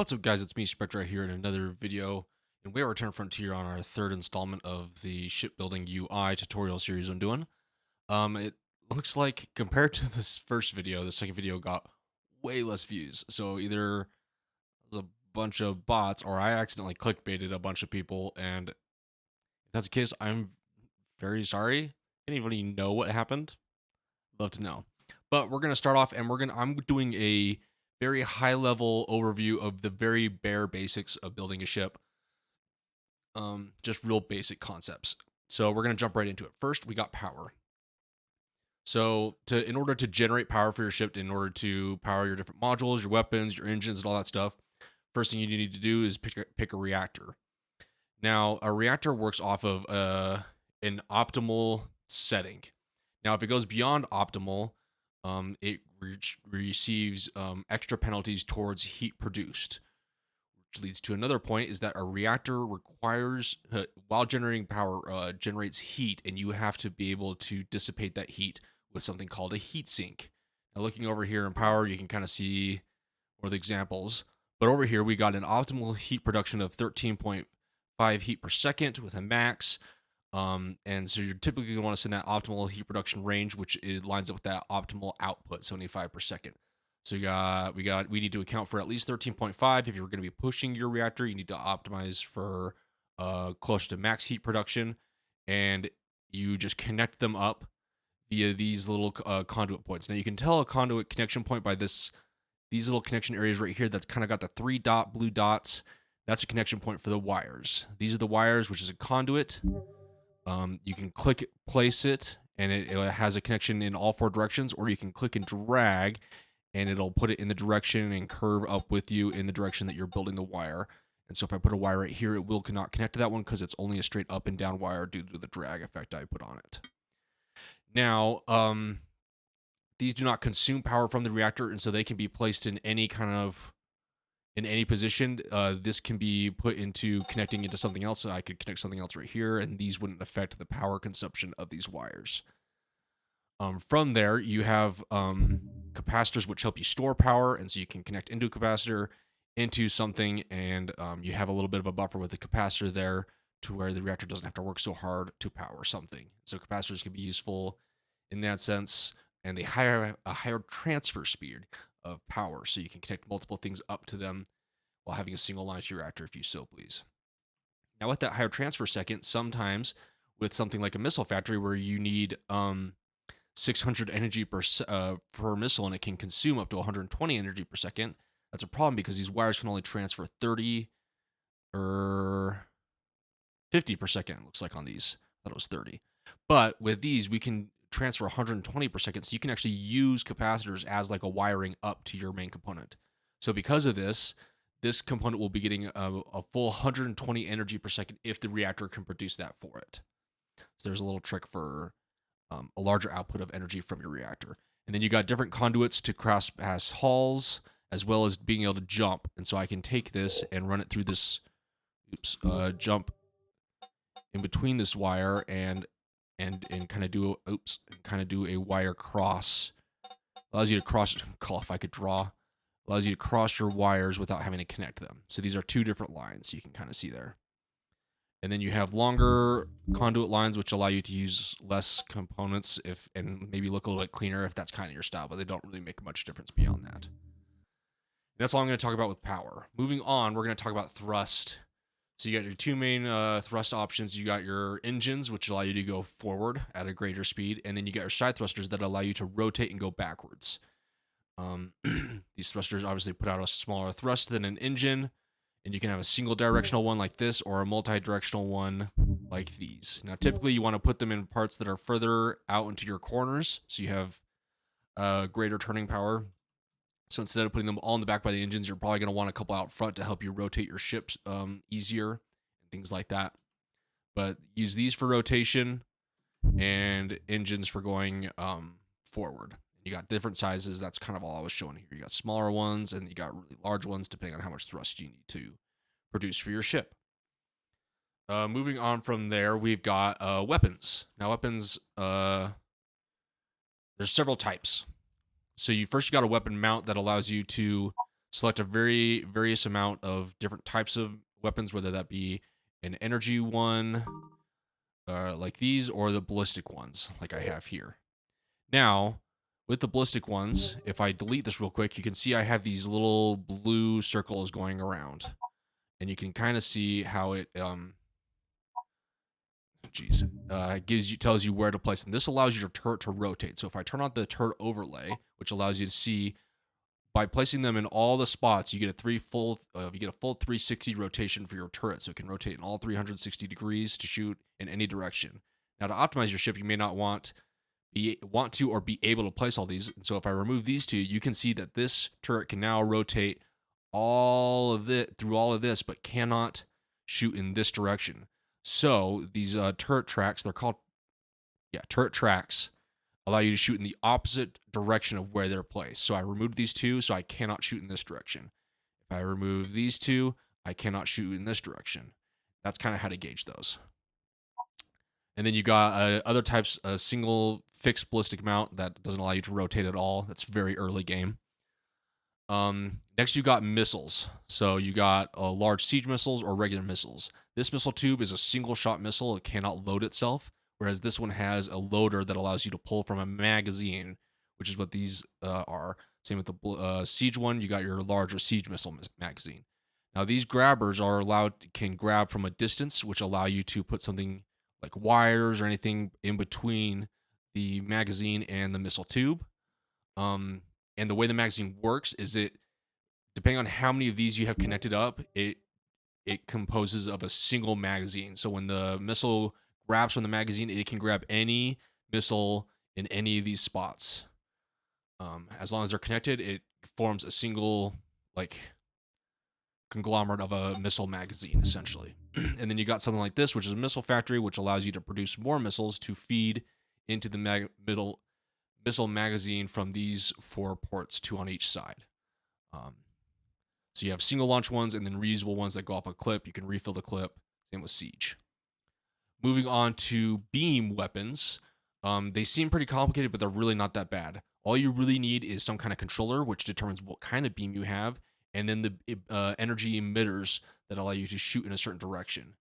What's up, guys? It's me, Spectrar, here in another video. And we return Frontier on our third installment of the shipbuilding UI tutorial series I'm doing. It looks like compared to this first video, the second video got way less views. So either it was a bunch of bots or I accidentally clickbaited a bunch of people. And if that's the case, I'm very sorry. Anybody know what happened? Love to know. But we're gonna start off, and I'm doing a very high level overview of the very bare basics of building a ship. Just real basic concepts. So we're gonna jump right into it. First, we got power. So in order to generate power for your ship, in order to power your different modules, your weapons, your engines, and all that stuff, first thing you need to do is pick a reactor. Now, a reactor works off of an optimal setting. Now, if it goes beyond optimal, it receives extra penalties towards heat produced, which leads to another point: is that a reactor requires, while generating power, generates heat, and you have to be able to dissipate that heat with something called a heat sink. Now, looking over here in power, you can kind of see more of the examples. But over here, we got an optimal heat production of 13.5 heat per second with a max. And so you're typically going to want to send that optimal heat production range, which it lines up with that optimal output, 75 per second. So we need to account for at least 13.5. If you're going to be pushing your reactor, you need to optimize for close to max heat production, and you just connect them up via these little conduit points. Now you can tell a conduit connection point by these little connection areas right here. That's kind of got the three blue dots. That's a connection point for the wires. These are the wires, which is a conduit. You can click place it, and it has a connection in all four directions, or you can click and drag, and it'll put it in the direction and curve up with you in the direction that you're building the wire. And so if I put a wire right here, it will not connect to that one because it's only a straight up and down wire due to the drag effect I put on it. Now, these do not consume power from the reactor, and so they can be placed in any position. This can be put into connecting into something else. So I could connect something else right here, and these wouldn't affect the power consumption of these wires. From there, you have capacitors, which help you store power, and so you can connect into a capacitor into something, and you have a little bit of a buffer with the capacitor there to where the reactor doesn't have to work so hard to power something. So capacitors can be useful in that sense, and they have a higher transfer speed of power, so you can connect multiple things up to them while having a single line to your reactor if you so please. Now, with that higher transfer second, sometimes with something like a missile factory where you need 600 energy per missile, and it can consume up to 120 energy per second, that's a problem because these wires can only transfer 30 or 50 per second, it looks like on these. I thought it was 30. But with these, we can transfer 120 per second, so you can actually use capacitors as like a wiring up to your main component. So because of this component will be getting a full 120 energy per second if the reactor can produce that for it. So there's a little trick for a larger output of energy from your reactor. And then you got different conduits to cross past hulls, as well as being able to jump. And so I can take this and run it through this jump in between this wire and kind of do a wire cross. Allows you to cross, if I could draw, allows you to cross your wires without having to connect them. So these are two different lines you can kind of see there. And then you have longer conduit lines, which allow you to use less components and maybe look a little bit cleaner if that's kind of your style, but they don't really make much difference beyond that. That's all I'm going to talk about with power. Moving on, we're going to talk about thrust. So you got your two main thrust options. You got your engines, which allow you to go forward at a greater speed, and then you got your side thrusters that allow you to rotate and go backwards. These thrusters obviously put out a smaller thrust than an engine, and you can have a single directional one like this or a multi-directional one like these. Now, typically you want to put them in parts that are further out into your corners, so you have greater turning power. So instead of putting them all in the back by the engines, you're probably going to want a couple out front to help you rotate your ships easier and things like that. But use these for rotation and engines for going forward. You got different sizes. That's kind of all I was showing here. You got smaller ones and you got really large ones depending on how much thrust you need to produce for your ship. Moving on from there, we've got weapons. Now, weapons, there's several types. So you got a weapon mount that allows you to select a various amount of different types of weapons, whether that be an energy one, like these, or the ballistic ones, like I have here. Now, with the ballistic ones, if I delete this real quick, you can see I have these little blue circles going around, and you can kind of see how it tells you where to place them. This allows your turret to rotate. So if I turn on the turret overlay, which allows you to see by placing them in all the spots, you get a full 360 rotation for your turret, so it can rotate in all 360 degrees to shoot in any direction. Now, to optimize your ship, you may not want to or be able to place all these. So if I remove these two, you can see that this turret can now rotate all of it through all of this, but cannot shoot in this direction. So these turret tracks, they're called turret tracks, allow you to shoot in the opposite direction of where they're placed. So I removed these two, so I cannot shoot in this direction. If I remove these two, I cannot shoot in this direction. That's kind of how to gauge those. And then you got other types, a single fixed ballistic mount that doesn't allow you to rotate at all. That's very early game. Next, you got missiles. So you got large siege missiles or regular missiles. This missile tube is a single shot missile. It cannot load itself, whereas this one has a loader that allows you to pull from a magazine, which is what these are. Same with the siege one. You got your larger siege missile magazine. Now these grabbers can grab from a distance, which allow you to put something like wires or anything in between the magazine and the missile tube. And the way the magazine works is depending on how many of these you have connected up, it composes of a single magazine. So when the missile grabs from the magazine, it can grab any missile in any of these spots. As long as they're connected, it forms a single conglomerate of a missile magazine, essentially. And then you got something like this, which is a missile factory, which allows you to produce more missiles to feed into the missile magazine from these 4 ports, 2 on each side. So you have single launch ones and then reusable ones that go off a clip. You can refill the clip. Same with siege. Moving on to beam weapons. They seem pretty complicated, but they're really not that bad. All you really need is some kind of controller, which determines what kind of beam you have, and then the energy emitters that allow you to shoot in a certain direction.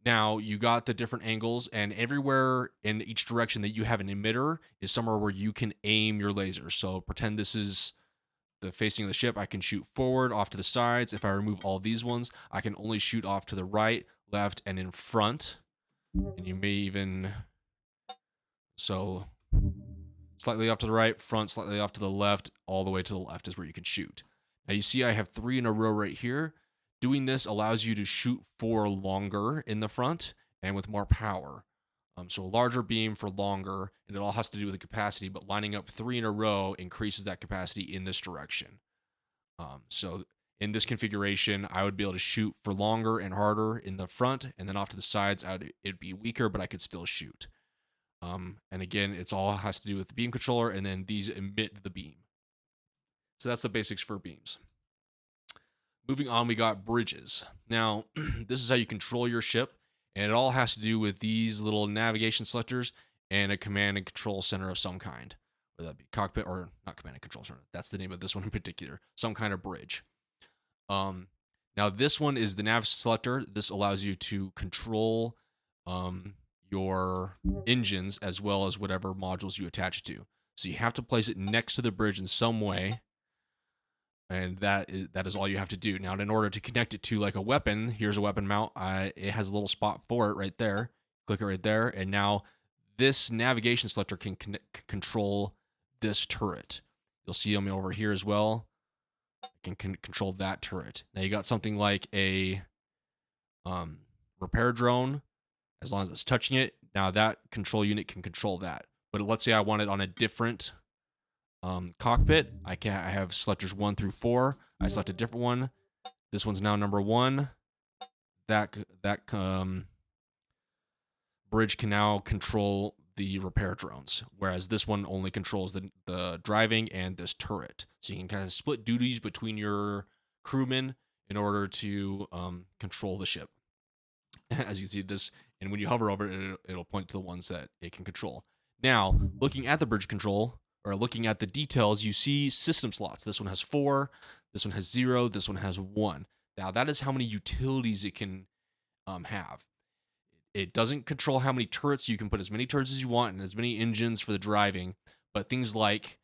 Now, you got the different angles, and everywhere in each direction that you have an emitter is somewhere where you can aim your lasers. So pretend this is the facing of the ship. I can shoot forward, off to the sides. If I remove all these ones, I can only shoot off to the right, left, and in front. And you may even... So, slightly off to the right, front, slightly off to the left, all the way to the left is where you can shoot. Now, you see I have 3 in a row right here. Doing this allows you to shoot for longer in the front and with more power. So a larger beam for longer, and it all has to do with the capacity, but lining up 3 in a row increases that capacity in this direction. So in this configuration, I would be able to shoot for longer and harder in the front, and then off to the sides, it'd be weaker, but I could still shoot. And again, it's all has to do with the beam controller, and then these emit the beam. So that's the basics for beams. Moving on, we got bridges. Now, this is how you control your ship, and it all has to do with these little navigation selectors and a command and control center of some kind, whether that be cockpit or not command and control center. That's the name of this one in particular, some kind of bridge. Now, this one is the nav selector. This allows you to control your engines as well as whatever modules you attach to. So you have to place it next to the bridge in some way. And that is all you have to do. Now, in order to connect it to like a weapon, here's a weapon mount. It has a little spot for it right there. Click it right there. And now this navigation selector can control this turret. You'll see them over here as well. It can control that turret. Now you got something like a repair drone. As long as it's touching it, now that control unit can control that. But let's say I want it on a different cockpit. I have selectors 1 through 4. I select a different one. This one's now number 1. That bridge can now control the repair drones, whereas this one only controls the driving and this turret. So you can kind of split duties between your crewmen in order to control the ship. As you see this, and when you hover over it, it'll point to the ones that it can control. Now, looking at the bridge control, or looking at the details, you see system slots. This one has 4, this one has 0, this one has 1. Now that is how many utilities it can have. It doesn't control how many turrets. You can put as many turrets as you want and as many engines for the driving, but things like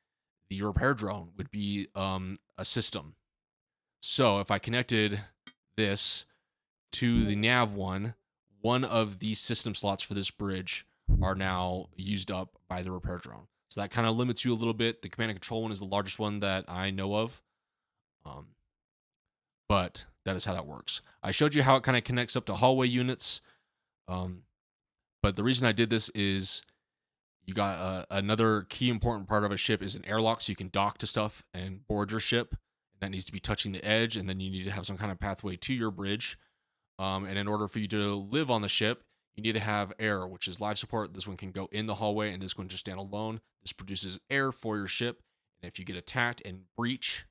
the repair drone would be a system. So if I connected this to the nav one of these system slots for this bridge are now used up by the repair drone. So that kind of limits you a little bit. The command and control one is the largest one that I know of. But that is how that works. I showed you how it kind of connects up to hallway units. But the reason I did this is you got another key important part of a ship is an airlock, so you can dock to stuff and board your ship. That needs to be touching the edge, and then you need to have some kind of pathway to your bridge. And in order for you to live on the ship, you need to have air, which is life support. This one can go in the hallway, and this one just stand alone. This produces air for your ship, and if you get attacked and breach,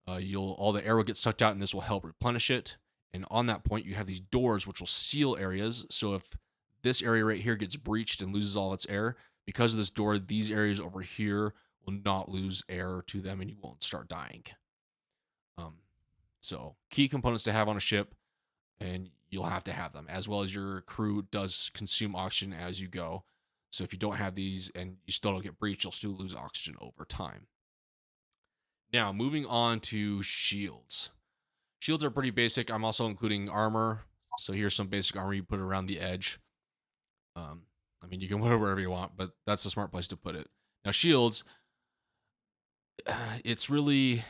all the air will get sucked out, and this will help replenish it. And on that point, you have these doors which will seal areas. So if this area right here gets breached and loses all its air, because of this door, these areas over here will not lose air to them, and you won't start dying. So key components to have on a ship, and you'll have to have them, as well as your crew does consume oxygen as you go. So if you don't have these and you still don't get breached, you'll still lose oxygen over time. Now, moving on to shields. Shields are pretty basic. I'm also including armor. So here's some basic armor you put around the edge. I mean, you can put it wherever you want, but that's the smart place to put it. Now, shields, it's really...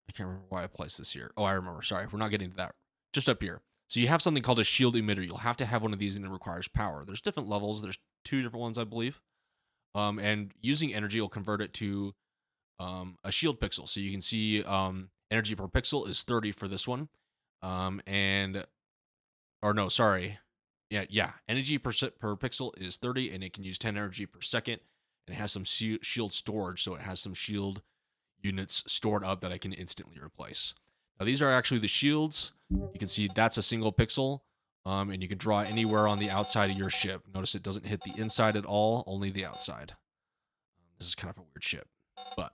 I can't remember why I placed this here. Oh, I remember. Sorry, we're not getting to that. Just up here. So you have something called a shield emitter. You'll have to have one of these, and it requires power. There's different levels. There's 2 different ones, I believe. And using energy will convert it to a shield pixel. So you can see energy per pixel is 30 for this one. Energy per pixel is 30, and it can use 10 energy per second. And it has some shield storage, so it has some shield units stored up that I can instantly replace. Now these are actually the shields. You can see that's a single pixel, and you can draw anywhere on the outside of your ship. Notice it doesn't hit the inside at all, only the outside. This is kind of a weird ship, but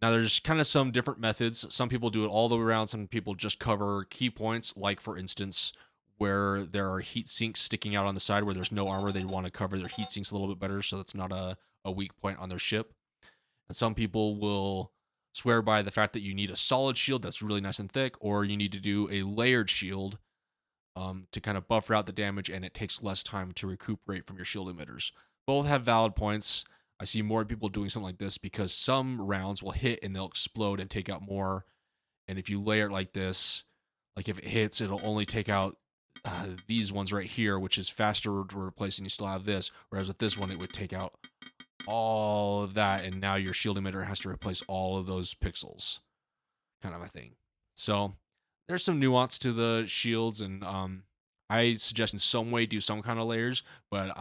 now there's kind of some different methods. Some people do it all the way around. Some people just cover key points, like for instance, where there are heat sinks sticking out on the side where there's no armor. They want to cover their heat sinks a little bit better, so that's not a weak point on their ship. And some people will swear by the fact that you need a solid shield that's really nice and thick, or you need to do a layered shield to kind of buffer out the damage, and it takes less time to recuperate from your shield emitters. Both have valid points. I see more people doing something like this because some rounds will hit and they'll explode and take out more. And if you layer it like this, like if it hits, it'll only take out these ones right here, which is faster to replace, and you still have this. Whereas with this one, it would take out all of that, and now your shield emitter has to replace all of those pixels, kind of a thing. So there's some nuance to the shields, and I suggest in some way do some kind of layers, but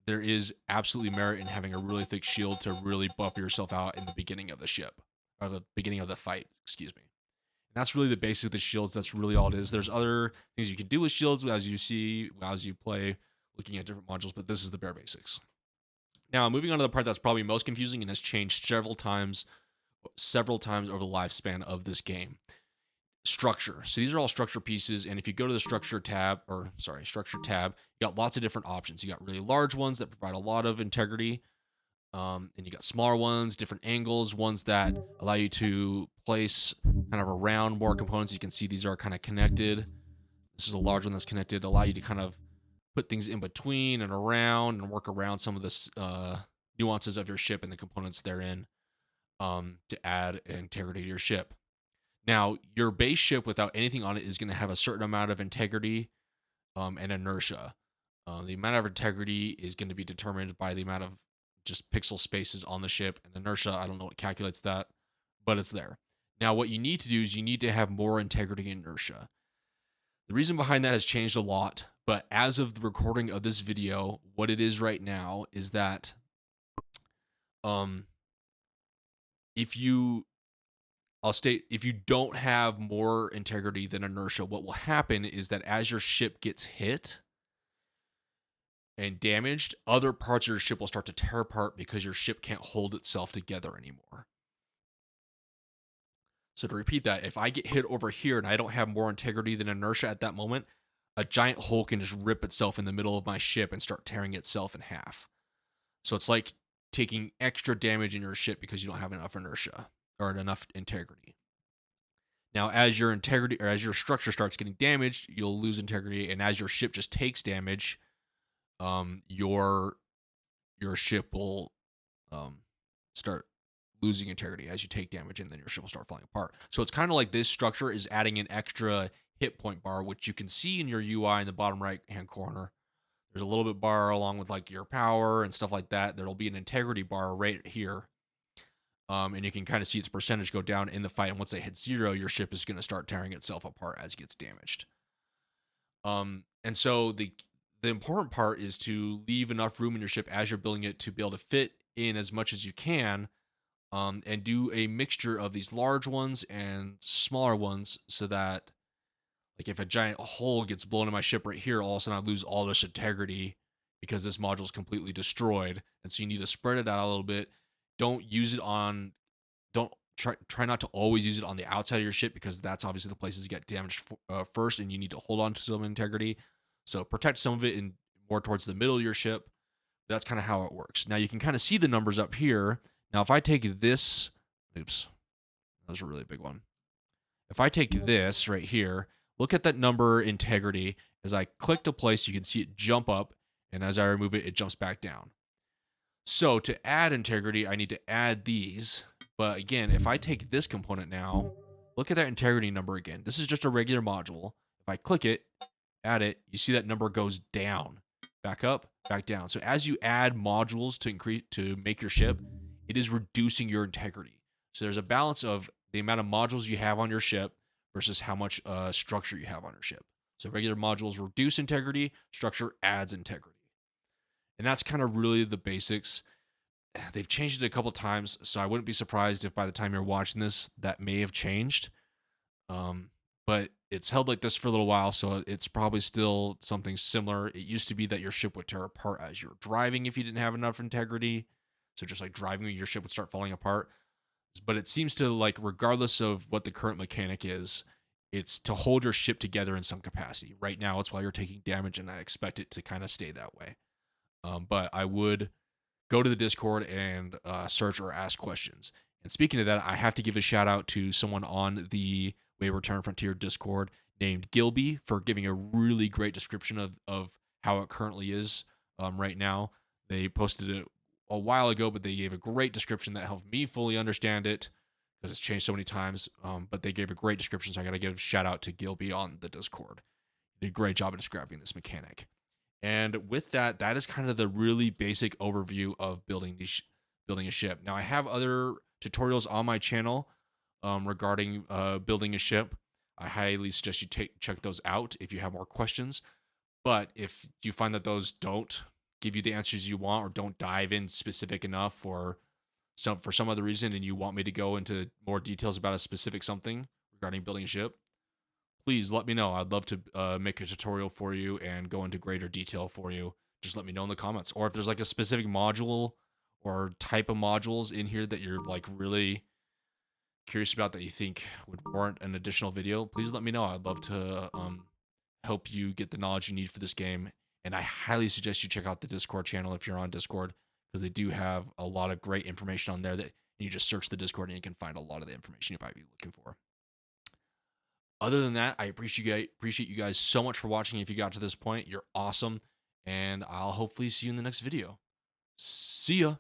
there is absolutely merit in having a really thick shield to really buff yourself out in the beginning of the ship, or the beginning of the fight, excuse me. And that's really the basic of the shields. That's really all it is. There's other things you can do with shields as you play, looking at different modules, but this is the bare basics. Now, moving on to the part that's probably most confusing and has changed several times over the lifespan of this game. Structure. So these are all structure pieces, and if you go to the structure tab, you got lots of different options. You got really large ones that provide a lot of integrity, and you got smaller ones, different angles, ones that allow you to place kind of around more components. You can see these are kind of connected. This is a large one that's connected, allow you to kind of put things in between and around and work around some of the nuances of your ship and the components therein to add integrity to your ship. Now, your base ship without anything on it is going to have a certain amount of integrity and inertia. The amount of integrity is going to be determined by the amount of just pixel spaces on the ship, and inertia, I don't know what calculates that, but it's there. Now, what you need to do is you need to have more integrity and inertia. The reason behind that has changed a lot, but as of the recording of this video, what it is right now is that if you don't have more integrity than inertia, what will happen is that as your ship gets hit, and damaged, other parts of your ship will start to tear apart because your ship can't hold itself together anymore. So to repeat that, if I get hit over here and I don't have more integrity than inertia at that moment, a giant hole can just rip itself in the middle of my ship and start tearing itself in half. So it's like taking extra damage in your ship because you don't have enough inertia or enough integrity. Now, as your integrity or as your structure starts getting damaged, you'll lose integrity, and as your ship just takes damage, your ship will start losing integrity as you take damage, and then your ship will start falling apart. So it's kind of like this structure is adding an extra hit point bar, which you can see in your UI in the bottom right hand corner. There's a little bit bar along with like your power and stuff like that. There'll be an integrity bar right here. And you can kind of see its percentage go down in the fight. And once they hit 0, your ship is going to start tearing itself apart as it gets damaged. And so the important part is to leave enough room in your ship as you're building it to be able to fit in as much as you can, and do a mixture of these large ones and smaller ones so that, like, if a giant hole gets blown in my ship right here, all of a sudden I lose all this integrity because this module is completely destroyed. And so you need to spread it out a little bit. Don't use it on, don't try not to always use it on the outside of your ship, because that's obviously the places that get damaged first, and you need to hold on to some integrity. So protect some of it in more towards the middle of your ship. That's kind of how it works. Now you can kind of see the numbers up here. Now if I take this, oops, that was a really big one. If I take this right here, look at that number integrity. As I click to place, you can see it jump up, and as I remove it, it jumps back down. So to add integrity, I need to add these. But again, if I take this component now, look at that integrity number again. This is just a regular module. If I click it, add it, you see that number goes down, back up, back down. So as you add modules to make your ship, it is reducing your integrity. So there's a balance of the amount of modules you have on your ship versus how much structure you have on your ship. So regular modules reduce integrity, structure adds integrity. And that's kind of really the basics. They've changed it a couple times, so I wouldn't be surprised if by the time you're watching this, that may have changed. But it's held like this for a little while, so it's probably still something similar. It used to be that your ship would tear apart as you're driving if you didn't have enough integrity. So just like driving, your ship would start falling apart. But it seems to, like, regardless of what the current mechanic is, it's to hold your ship together in some capacity. Right now, it's while you're taking damage, and I expect it to kind of stay that way. But I would go to the Discord and search or ask questions. And speaking of that, I have to give a shout out to someone on the Wayward Terran Frontier Discord named Gilby for giving a really great description of how it currently is right now. They posted it a while ago, but they gave a great description that helped me fully understand it because it's changed so many times. But they gave a great description, so I got to give a shout out to Gilby on the Discord. He did a great job of describing this mechanic. And with that, that is kind of the really basic overview of building a ship. Now, I have other tutorials on my channel regarding building a ship. I highly suggest you check those out if you have more questions. But if you find that those don't give you the answers you want, or don't dive in specific enough, or for some other reason, and you want me to go into more details about a specific something regarding building a ship, please let me know. I'd love to make a tutorial for you and go into greater detail for you. Just let me know in the comments. Or if there's like a specific module or type of modules in here that you're like really curious about that you think would warrant an additional video, please let me know. I'd love to help you get the knowledge you need for this game. And I highly suggest you check out the Discord channel if you're on Discord, because they do have a lot of great information on there that you just search the Discord and you can find a lot of the information you might be looking for. Other than that, I appreciate you guys so much for watching. If you got to this point, you're awesome. And I'll hopefully see you in the next video. See ya.